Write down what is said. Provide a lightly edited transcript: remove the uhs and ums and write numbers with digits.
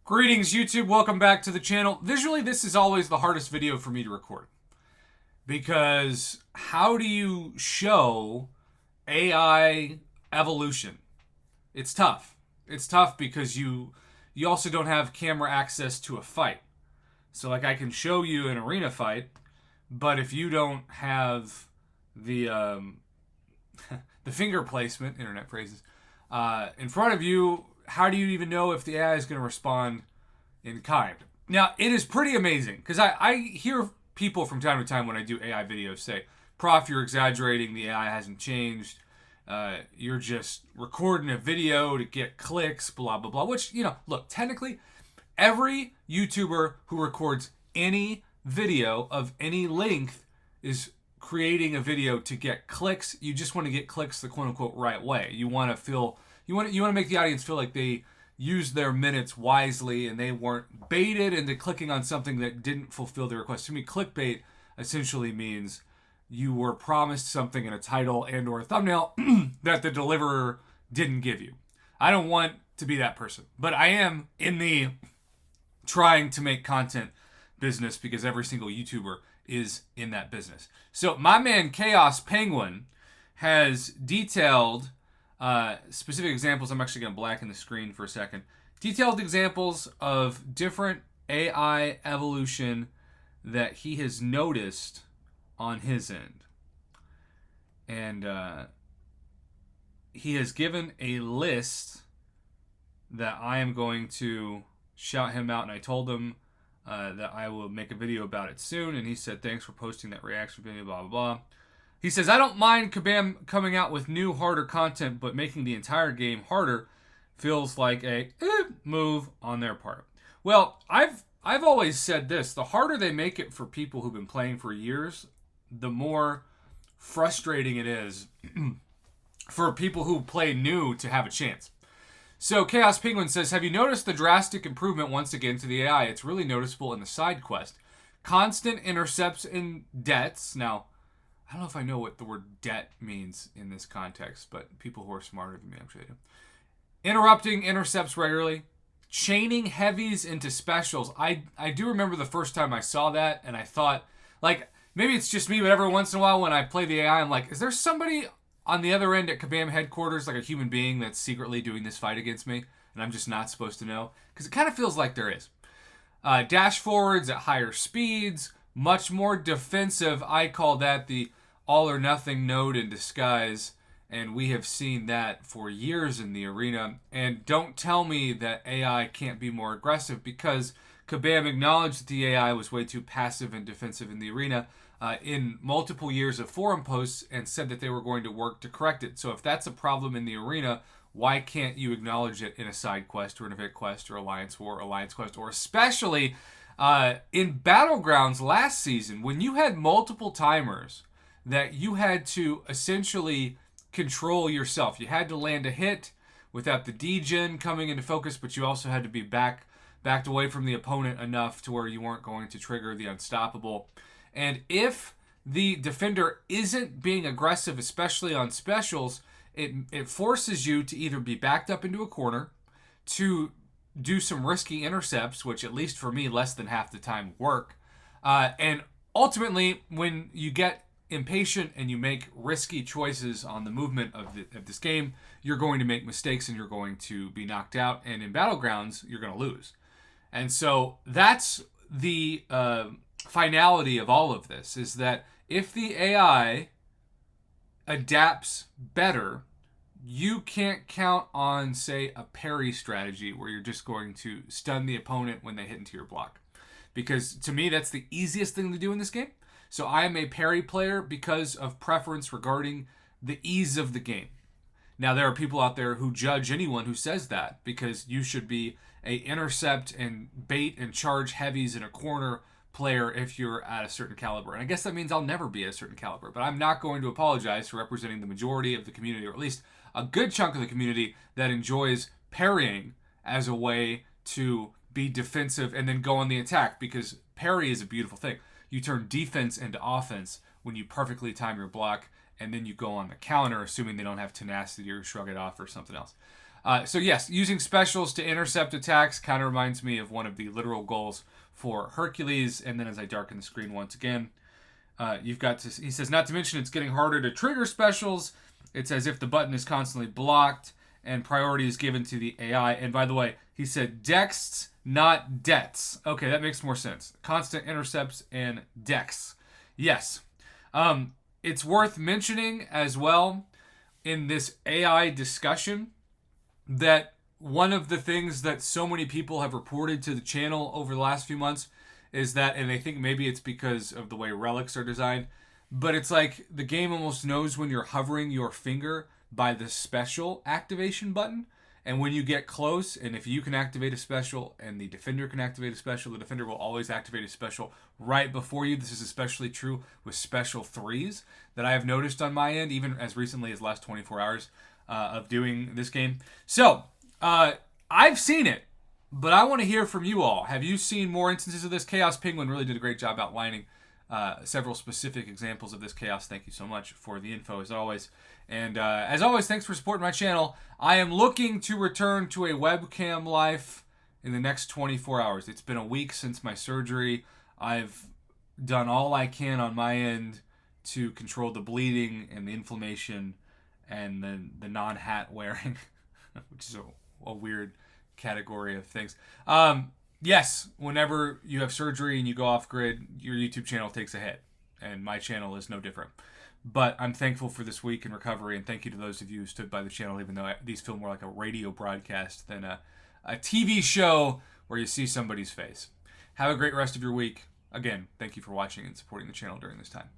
Greetings, YouTube. Welcome back to the channel. Visually, this is always the hardest video for me to record. Because how do you show AI evolution? It's tough. It's tough because you also don't have camera access to a fight. So like I can show you an arena fight, but if you don't have the the finger placement, internet phrases, in front of you, how do you even know if the AI is going to respond in kind? Now, it is pretty amazing because I hear people from time to time when I do AI videos say, Prof, you're exaggerating. The AI hasn't changed. You're just recording a video to get clicks, blah, blah, blah. Which, look, technically, every YouTuber who records any video of any length is creating a video to get clicks. You just want to get clicks the quote unquote right way. You want to make the audience feel like they used their minutes wisely and they weren't baited into clicking on something that didn't fulfill their request. To me, clickbait essentially means you were promised something in a title and or a thumbnail that the deliverer didn't give you. I don't want to be that person, but I am in the trying to make content business because every single YouTuber is in that business. So my man Chaos Penguin has detailed specific examples. I'm actually going to blacken the screen for a second. Detailed examples of different AI evolution that he has noticed on his end. And he has given a list that I am going to shout him out. And I told him that I will make a video about it soon. And he said, thanks for posting that reaction video, blah, blah, blah. He says, I don't mind Kabam coming out with new, harder content, but making the entire game harder feels like a move on their part. Well, I've always said this. The harder they make it for people who've been playing for years, the more frustrating it is for people who play new to have a chance. So Chaos Penguin says, have you noticed the drastic improvement once again to the AI? It's really noticeable in the side quest. Constant intercepts and deaths. Now, I don't know if I know what the word debt means in this context, but people who are smarter than me, I'm sure they do. Interrupting intercepts regularly. Chaining heavies into specials. I do remember the first time I saw that, and I thought, like, maybe it's just me, but every once in a while when I play the AI, I'm like, is there somebody on the other end at Kabam headquarters, like a human being that's secretly doing this fight against me, and I'm just not supposed to know? Because it kind of feels like there is. Dash forwards at higher speeds. Much more defensive. I call that the all or nothing node in disguise. And we have seen that for years in the arena. And don't tell me that AI can't be more aggressive, because Kabam acknowledged that the AI was way too passive and defensive in the arena in multiple years of forum posts and said that they were going to work to correct it. So if that's a problem in the arena, why can't you acknowledge it in a side quest or an event quest or Alliance War, Alliance quest, or especially in Battlegrounds last season, when you had multiple timers that you had to essentially control yourself. You had to land a hit without the degen coming into focus, but you also had to be backed away from the opponent enough to where you weren't going to trigger the unstoppable. And if the defender isn't being aggressive, especially on specials, it forces you to either be backed up into a corner, to do some risky intercepts, which at least for me, less than half the time work. And ultimately, when you get impatient and you make risky choices on the movement of this game, you're going to make mistakes and you're going to be knocked out. And in Battlegrounds, you're going to lose. And so that's the finality of all of this, is that if the AI adapts better, you can't count on, say, a parry strategy where you're just going to stun the opponent when they hit into your block. Because to me, that's the easiest thing to do in this game. So I am a parry player because of preference regarding the ease of the game. Now, there are people out there who judge anyone who says that, because you should be a intercept and bait and charge heavies in a corner player if you're at a certain caliber. And I guess that means I'll never be at a certain caliber, but I'm not going to apologize for representing the majority of the community, or at least a good chunk of the community that enjoys parrying as a way to be defensive and then go on the attack, because parry is a beautiful thing. You turn defense into offense when you perfectly time your block, and then you go on the counter, assuming they don't have tenacity or shrug it off or something else. So yes, using specials to intercept attacks kind of reminds me of one of the literal goals for Hercules. And then as I darken the screen once again, you've got to, he says, not to mention it's getting harder to trigger specials. It's as if the button is constantly blocked and priority is given to the AI. And by the way, he said dexts, not debts. Okay, that makes more sense. Constant intercepts and dex. Yes. It's worth mentioning as well in this AI discussion that one of the things that so many people have reported to the channel over the last few months is that, and I think maybe it's because of the way relics are designed, but it's like the game almost knows when you're hovering your finger by the special activation button. And when you get close, and if you can activate a special and the defender can activate a special, the defender will always activate a special right before you. This is especially true with special threes that I have noticed on my end, even as recently as the last 24 hours of doing this game. So, I've seen it, but I want to hear from you all. Have you seen more instances of this? Chaos Penguin really did a great job outlining several specific examples of this chaos. Thank you so much for the info, as always. And as always, thanks for supporting my channel. I am looking to return to a webcam life in the next 24 hours. It's been a week since my surgery. I've done all I can on my end to control the bleeding and the inflammation and then the non-hat wearing, which is a weird category of things. Yes, whenever you have surgery and you go off grid, your YouTube channel takes a hit, and my channel is no different. But I'm thankful for this week in recovery, and thank you to those of you who stood by the channel, even though these feel more like a radio broadcast than a TV show where you see somebody's face. Have a great rest of your week. Again, thank you for watching and supporting the channel during this time.